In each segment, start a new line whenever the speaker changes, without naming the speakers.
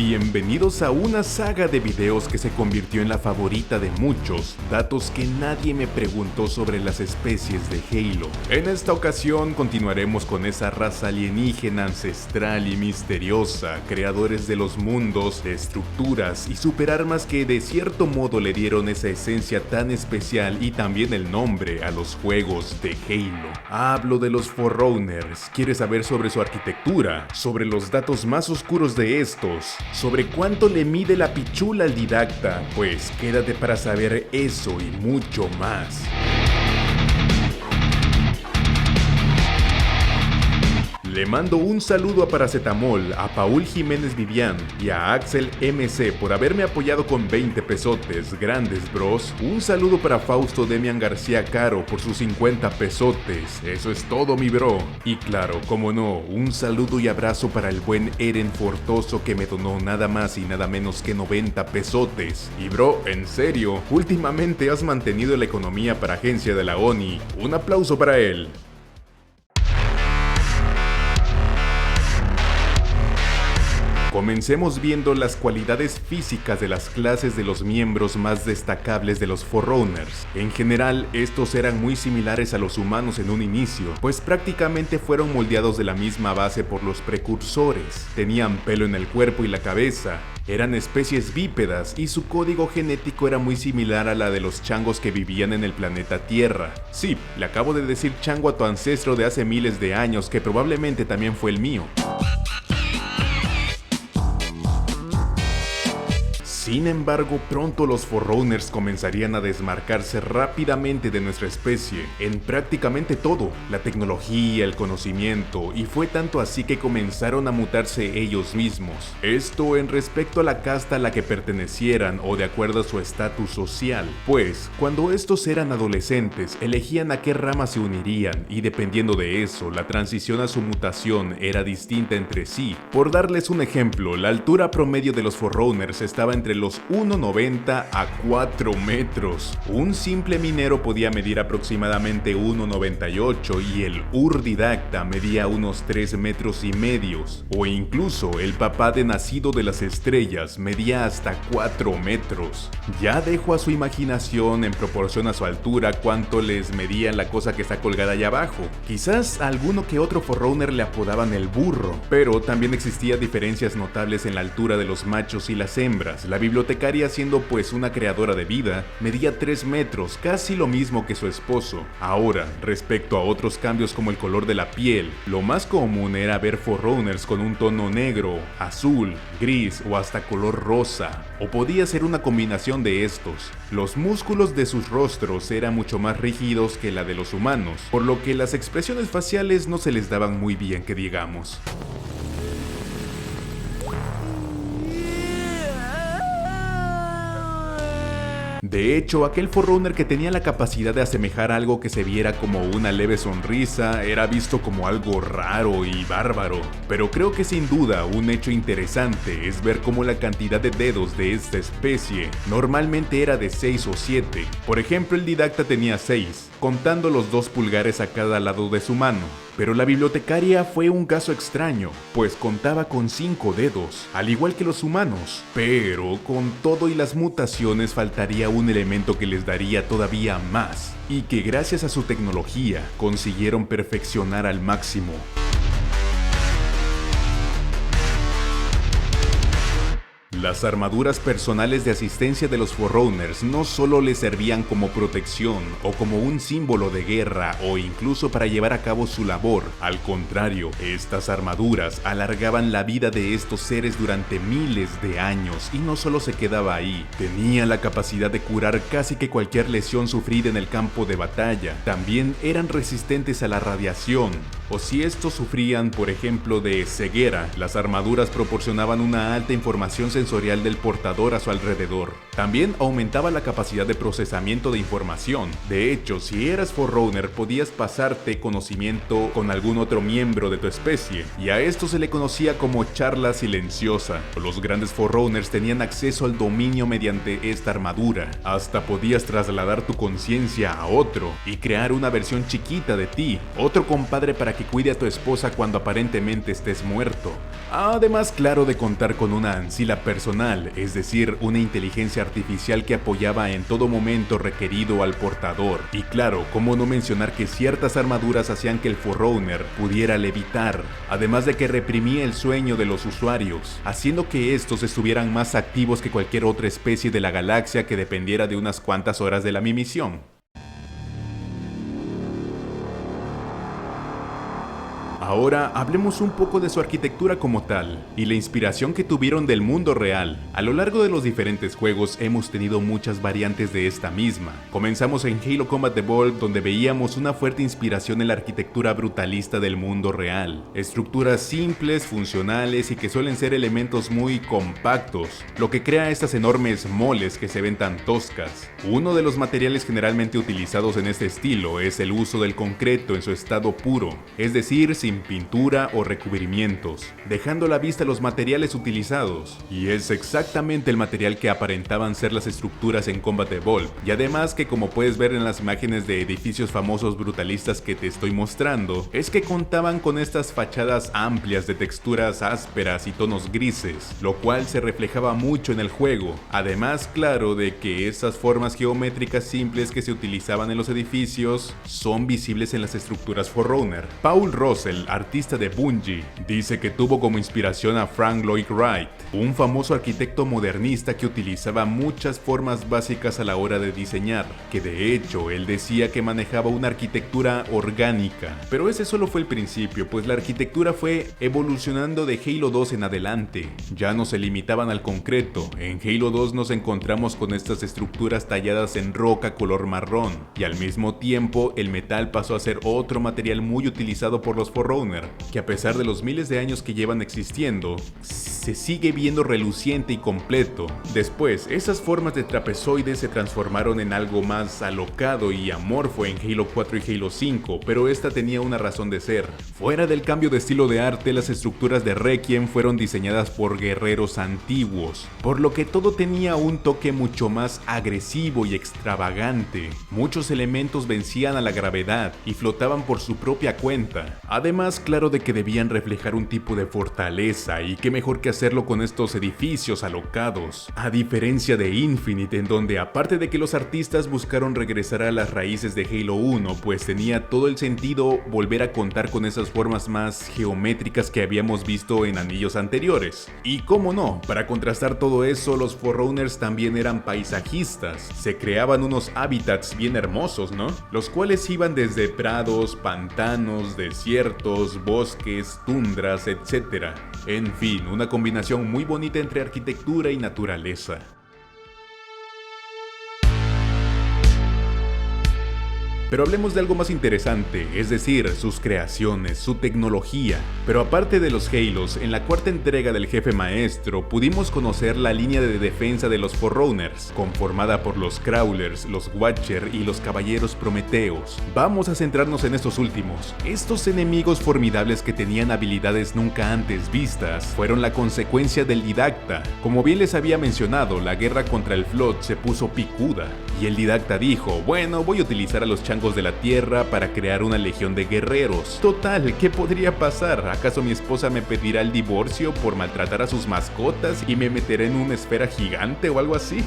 Bienvenidos a una saga de videos que se convirtió en la favorita de muchos, datos que nadie me preguntó sobre las especies de Halo. En esta ocasión continuaremos con esa raza alienígena ancestral y misteriosa, creadores de los mundos, de estructuras y superarmas que de cierto modo le dieron esa esencia tan especial y también el nombre a los juegos de Halo. Hablo de los Forerunners. ¿Quieres saber sobre su arquitectura? Sobre los datos más oscuros de estos, sobre cuánto le mide la pichula al didacta, pues quédate para saber eso y mucho más. Le mando un saludo a Paracetamol, a Paul Jiménez Vivian y a Axel MC por haberme apoyado con 20 pesotes, grandes bros. Un saludo para Fausto Demian García Caro por sus 50 pesotes, eso es todo mi bro. Y claro, como no, un saludo y abrazo para el buen Eren Fortoso que me donó nada más y nada menos que 90 pesotes. Y bro, en serio, últimamente has mantenido la economía para agencia de la ONI, un aplauso para él. Comencemos viendo las cualidades físicas de las clases de los miembros más destacables de los Forerunners. En general, estos eran muy similares a los humanos en un inicio, pues prácticamente fueron moldeados de la misma base por los precursores. Tenían pelo en el cuerpo y la cabeza, eran especies bípedas y su código genético era muy similar a la de los changos que vivían en el planeta Tierra. Sí, le acabo de decir chango a tu ancestro de hace miles de años que probablemente también fue el mío. Sin embargo, pronto los Forerunners comenzarían a desmarcarse rápidamente de nuestra especie, en prácticamente todo, la tecnología, el conocimiento, y fue tanto así que comenzaron a mutarse ellos mismos. Esto en respecto a la casta a la que pertenecieran o de acuerdo a su estatus social, pues cuando estos eran adolescentes elegían a qué rama se unirían y dependiendo de eso, la transición a su mutación era distinta entre sí. Por darles un ejemplo, la altura promedio de los Forerunners estaba entre los 1,90 a 4 metros. Un simple minero podía medir aproximadamente 1,98 y el Urdidacta medía unos 3 metros y medios. O incluso el papá de Nacido de las Estrellas medía hasta 4 metros. Ya dejo a su imaginación en proporción a su altura cuánto les medía la cosa que está colgada allá abajo. Quizás a alguno que otro Forerunner le apodaban el burro, pero también existían diferencias notables en la altura de los machos y las hembras. La bibliotecaria, siendo pues una creadora de vida, medía 3 metros, casi lo mismo que su esposo. Ahora, respecto a otros cambios como el color de la piel, lo más común era ver Forerunners con un tono negro, azul, gris o hasta color rosa, o podía ser una combinación de estos. Los músculos de sus rostros eran mucho más rígidos que la de los humanos, por lo que las expresiones faciales no se les daban muy bien que digamos. De hecho, aquel Forerunner que tenía la capacidad de asemejar algo que se viera como una leve sonrisa era visto como algo raro y bárbaro. Pero creo que sin duda un hecho interesante es ver cómo la cantidad de dedos de esta especie normalmente era de 6 o 7. Por ejemplo, el didacta tenía 6, contando los 2 pulgares a cada lado de su mano. Pero la bibliotecaria fue un caso extraño, pues contaba con 5 dedos, al igual que los humanos. Pero con todo y las mutaciones faltaría un elemento que les daría todavía más, y que gracias a su tecnología consiguieron perfeccionar al máximo. Las armaduras personales de asistencia de los Forerunners no solo les servían como protección o como un símbolo de guerra o incluso para llevar a cabo su labor. Al contrario, estas armaduras alargaban la vida de estos seres durante miles de años y no solo se quedaba ahí, tenía la capacidad de curar casi que cualquier lesión sufrida en el campo de batalla. También eran resistentes a la radiación, o si estos sufrían por ejemplo de ceguera, las armaduras proporcionaban una alta información sensorial del portador a su alrededor. También aumentaba la capacidad de procesamiento de información. De hecho, si eras Forerunner podías pasarte conocimiento con algún otro miembro de tu especie, y a esto se le conocía como charla silenciosa. Los grandes Forerunners tenían acceso al dominio mediante esta armadura. Hasta podías trasladar tu conciencia a otro y crear una versión chiquita de ti, otro compadre para que que cuide a tu esposa cuando aparentemente estés muerto. Además, claro, de contar con una ancilla personal, es decir, una inteligencia artificial que apoyaba en todo momento requerido al portador. Y claro, cómo no mencionar que ciertas armaduras hacían que el Forerunner pudiera levitar, además de que reprimía el sueño de los usuarios, haciendo que estos estuvieran más activos que cualquier otra especie de la galaxia que dependiera de unas cuantas horas de la misión. Ahora hablemos un poco de su arquitectura como tal, y la inspiración que tuvieron del mundo real. A lo largo de los diferentes juegos hemos tenido muchas variantes de esta misma. Comenzamos en Halo Combat Evolved, donde veíamos una fuerte inspiración en la arquitectura brutalista del mundo real. Estructuras simples, funcionales y que suelen ser elementos muy compactos, lo que crea estas enormes moles que se ven tan toscas. Uno de los materiales generalmente utilizados en este estilo es el uso del concreto en su estado puro, es decir, sin pintura o recubrimientos, dejando a la vista los materiales utilizados, y es exactamente el material que aparentaban ser las estructuras en Combat Evolved, y además que, como puedes ver en las imágenes de edificios famosos brutalistas que te estoy mostrando, es que contaban con estas fachadas amplias de texturas ásperas y tonos grises, lo cual se reflejaba mucho en el juego, además, claro, de que esas formas geométricas simples que se utilizaban en los edificios son visibles en las estructuras Forerunner. Paul Russell, artista de Bungie, dice que tuvo como inspiración a Frank Lloyd Wright, un famoso arquitecto modernista que utilizaba muchas formas básicas a la hora de diseñar, que de hecho él decía que manejaba una arquitectura orgánica. Pero ese solo fue el principio, pues la arquitectura fue evolucionando de Halo 2 en adelante. Ya no se limitaban al concreto, en Halo 2 nos encontramos con estas estructuras talladas en roca color marrón, y al mismo tiempo el metal pasó a ser otro material muy utilizado por los Forerunner, que a pesar de los miles de años que llevan existiendo, se sigue viendo reluciente y completo. Después, esas formas de trapezoides se transformaron en algo más alocado y amorfo en Halo 4 y Halo 5, pero esta tenía una razón de ser. Fuera del cambio de estilo de arte, las estructuras de Requiem fueron diseñadas por guerreros antiguos, por lo que todo tenía un toque mucho más agresivo y extravagante. Muchos elementos vencían a la gravedad y flotaban por su propia cuenta. Además, claro de que debían reflejar un tipo de fortaleza, y qué mejor que hacerlo con estos edificios alocados. A diferencia de Infinite, en donde aparte de que los artistas buscaron regresar a las raíces de Halo 1, pues tenía todo el sentido volver a contar con esas formas más geométricas que habíamos visto en anillos anteriores. Y cómo no, para contrastar todo eso, los Forerunners también eran paisajistas. Se creaban unos hábitats bien hermosos, ¿no? Los cuales iban desde prados, pantanos, desiertos, bosques, tundras, etc. En fin, una combinación muy bonita entre arquitectura y naturaleza. Pero hablemos de algo más interesante, es decir, sus creaciones, su tecnología. Pero aparte de los Halos, en la cuarta entrega del Jefe Maestro pudimos conocer la línea de defensa de los Forerunners, conformada por los Crawlers, los Watcher y los Caballeros Prometeos. Vamos a centrarnos en estos últimos. Estos enemigos formidables que tenían habilidades nunca antes vistas fueron la consecuencia del Didacta. Como bien les había mencionado, la guerra contra el Flood se puso picuda, y el Didacta dijo, bueno, voy a utilizar a los changos de la tierra para crear una legión de guerreros. Total, ¿qué podría pasar? ¿Acaso mi esposa me pedirá el divorcio por maltratar a sus mascotas y me meteré en una esfera gigante o algo así?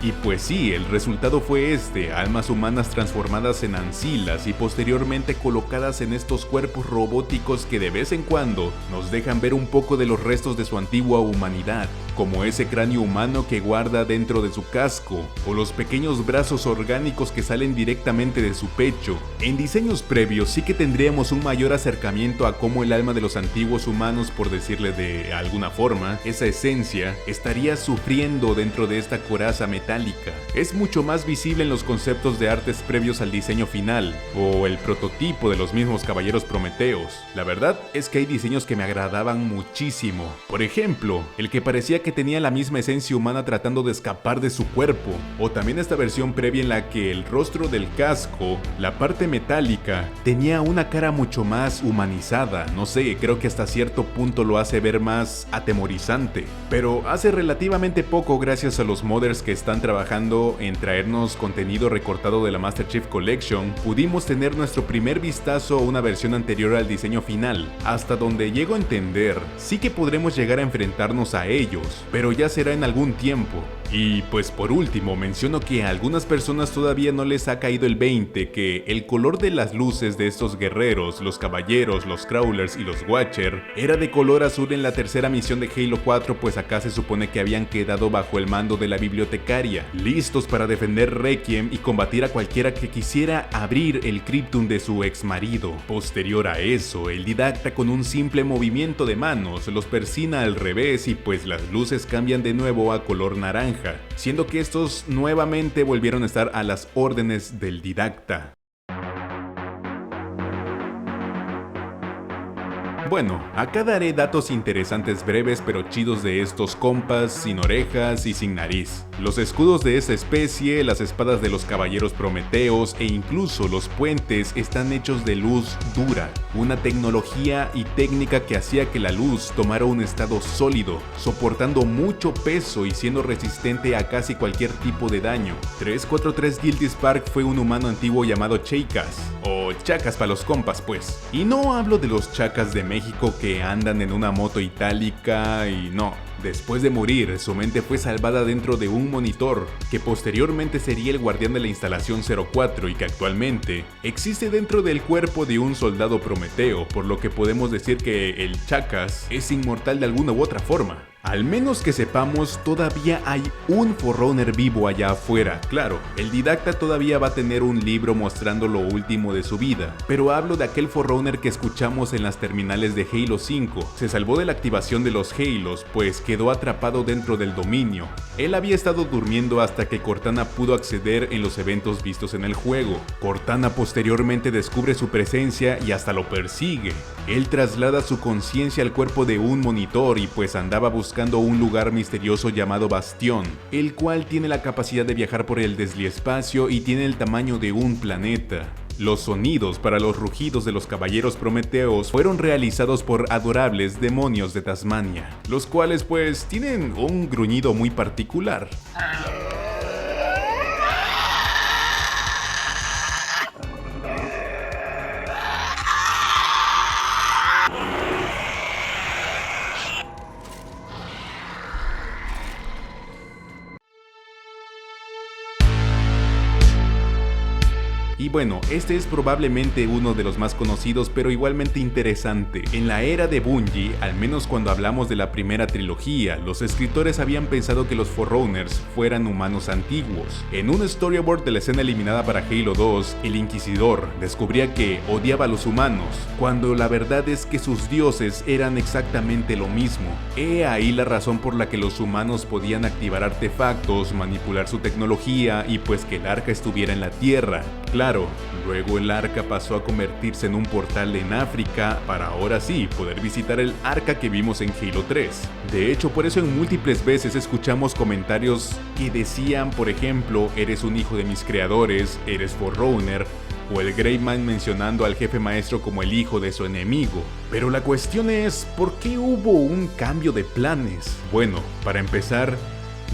Y pues sí, el resultado fue este, almas humanas transformadas en ancilas y posteriormente colocadas en estos cuerpos robóticos que de vez en cuando nos dejan ver un poco de los restos de su antigua humanidad, como ese cráneo humano que guarda dentro de su casco, o los pequeños brazos orgánicos que salen directamente de su pecho. En diseños previos sí que tendríamos un mayor acercamiento a cómo el alma de los antiguos humanos, por decirle de alguna forma, esa esencia, estaría sufriendo dentro de esta coraza metálica. Es mucho más visible en los conceptos de artes previos al diseño final, o el prototipo de los mismos Caballeros Prometeos. La verdad es que hay diseños que me agradaban muchísimo. Por ejemplo, el que parecía que tenía la misma esencia humana tratando de escapar de su cuerpo, o también esta versión previa en la que el rostro del casco, la parte metálica, tenía una cara mucho más humanizada. No sé, creo que hasta cierto punto lo hace ver más atemorizante. Pero hace relativamente poco, gracias a los modders que están trabajando en traernos contenido recortado de la Master Chief Collection, pudimos tener nuestro primer vistazo a una versión anterior al diseño final. Hasta donde llego a entender, sí que podremos llegar a enfrentarnos a ellos, pero ya será en algún tiempo. Y pues por último menciono que a algunas personas todavía no les ha caído el 20 que el color de las luces de estos guerreros, los caballeros, los crawlers y los watcher, era de color azul en la tercera misión de Halo 4, pues acá se supone que habían quedado bajo el mando de la bibliotecaria, listos para defender Requiem y combatir a cualquiera que quisiera abrir el Cryptum de su ex marido. Posterior a eso, el didacta con un simple movimiento de manos los persina al revés y pues las luces cambian de nuevo a color naranja, siendo que estos nuevamente volvieron a estar a las órdenes del didacta. Bueno, acá daré datos interesantes breves pero chidos de estos compas sin orejas y sin nariz. Los escudos de esta especie, las espadas de los caballeros prometeos e incluso los puentes están hechos de luz dura, una tecnología y técnica que hacía que la luz tomara un estado sólido, soportando mucho peso y siendo resistente a casi cualquier tipo de daño. 343 Guilty Spark fue un humano antiguo llamado Chacas, o chacas para los compas pues. Y no hablo de los chacas de México que andan en una moto itálica y no. Después de morir, su mente fue salvada dentro de un monitor, que posteriormente sería el guardián de la instalación 04 y que actualmente existe dentro del cuerpo de un soldado prometeo, por lo que podemos decir que el Chacas es inmortal de alguna u otra forma. Al menos que sepamos, todavía hay un Forerunner vivo allá afuera. Claro, el didacta todavía va a tener un libro mostrando lo último de su vida, pero hablo de aquel Forerunner que escuchamos en las terminales de Halo 5. Se salvó de la activación de los Halos, pues quedó atrapado dentro del dominio. Él había estado durmiendo hasta que Cortana pudo acceder en los eventos vistos en el juego. Cortana posteriormente descubre su presencia y hasta lo persigue. Él traslada su conciencia al cuerpo de un monitor y pues andaba buscando un lugar misterioso llamado Bastión, el cual tiene la capacidad de viajar por el desliespacio y tiene el tamaño de un planeta. Los sonidos para los rugidos de los caballeros prometeos fueron realizados por adorables demonios de Tasmania, los cuales pues tienen un gruñido muy particular. Y bueno, este es probablemente uno de los más conocidos pero igualmente interesante. En la era de Bungie, al menos cuando hablamos de la primera trilogía, los escritores habían pensado que los Forerunners fueran humanos antiguos. En un storyboard de la escena eliminada para Halo 2, el Inquisidor descubría que odiaba a los humanos, cuando la verdad es que sus dioses eran exactamente lo mismo. He ahí la razón por la que los humanos podían activar artefactos, manipular su tecnología y pues que el arca estuviera en la Tierra. Claro, luego el arca pasó a convertirse en un portal en África para ahora sí poder visitar el arca que vimos en Halo 3. De hecho, por eso en múltiples veces escuchamos comentarios que decían, por ejemplo, eres un hijo de mis creadores, eres Forerunner, o el Greyman mencionando al jefe maestro como el hijo de su enemigo. Pero la cuestión es, ¿por qué hubo un cambio de planes? Bueno, para empezar,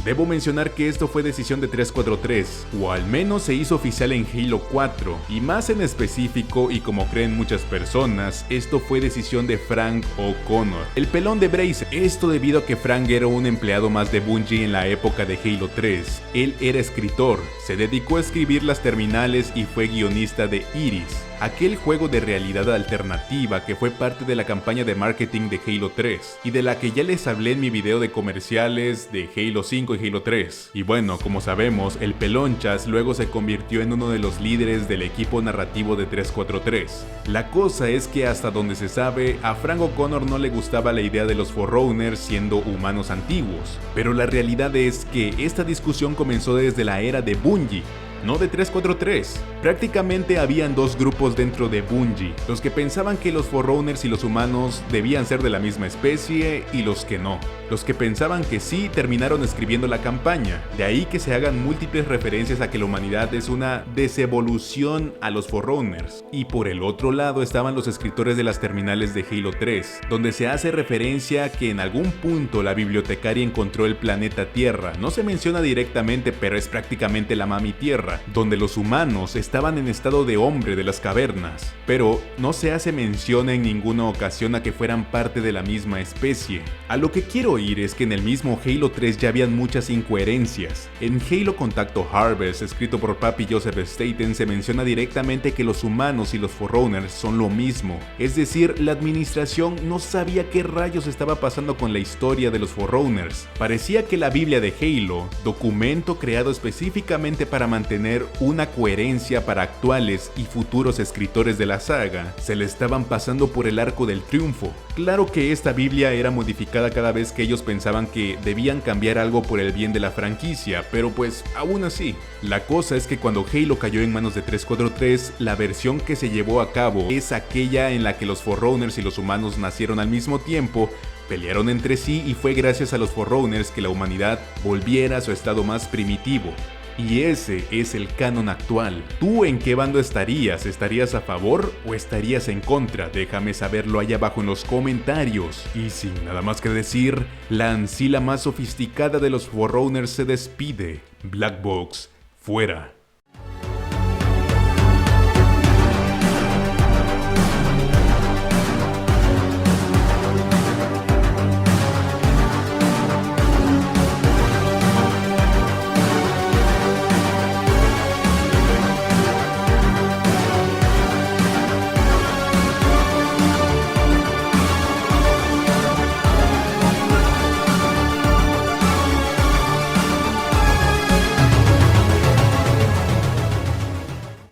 debo mencionar que esto fue decisión de 343, o al menos se hizo oficial en Halo 4, y más en específico, y como creen muchas personas, esto fue decisión de Frank O'Connor, el pelón de Bracer. Esto debido a que Frank era un empleado más de Bungie en la época de Halo 3. Él era escritor, se dedicó a escribir las terminales y fue guionista de Iris, aquel juego de realidad alternativa que fue parte de la campaña de marketing de Halo 3 y de la que ya les hablé en mi video de comerciales de Halo 5 y Halo 3. Y bueno, como sabemos, el Pelonchas luego se convirtió en uno de los líderes del equipo narrativo de 343. La cosa es que hasta donde se sabe, a Frank O'Connor no le gustaba la idea de los Forerunners siendo humanos antiguos, pero la realidad es que esta discusión comenzó desde la era de Bungie. no de 343. Prácticamente habían dos grupos dentro de Bungie, los que pensaban que los Forerunners y los humanos debían ser de la misma especie y los que no. Los que pensaban que sí terminaron escribiendo la campaña, de ahí que se hagan múltiples referencias a que la humanidad es una desevolución a los Forerunners. Y por el otro lado estaban los escritores de las terminales de Halo 3, donde se hace referencia a que en algún punto la bibliotecaria encontró el planeta Tierra. No se menciona directamente, pero es prácticamente la Mami Tierra, donde los humanos estaban en estado de hombre de las cavernas. Pero no se hace mención en ninguna ocasión a que fueran parte de la misma especie. A lo que quiero ir es que en el mismo Halo 3 ya habían muchas incoherencias. En Halo Contacto Harvest, escrito por Papi Joseph Staten, se menciona directamente que los humanos y los Forerunners son lo mismo. Es decir, la administración no sabía qué rayos estaba pasando con la historia de los Forerunners. Parecía que la Biblia de Halo, documento creado específicamente para mantener una coherencia para actuales y futuros escritores de la saga, se le estaban pasando por el arco del triunfo. Claro que esta Biblia era modificada cada vez que ellos pensaban que debían cambiar algo por el bien de la franquicia, pero pues aún así. La cosa es que cuando Halo cayó en manos de 343, la versión que se llevó a cabo es aquella en la que los Forerunners y los humanos nacieron al mismo tiempo, pelearon entre sí y fue gracias a los Forerunners que la humanidad volviera a su estado más primitivo. Y ese es el canon actual. ¿Tú en qué bando estarías? ¿Estarías a favor o estarías en contra? Déjame saberlo allá abajo en los comentarios. Y sin nada más que decir, la ancila más sofisticada de los Forerunners se despide. Black Box, fuera.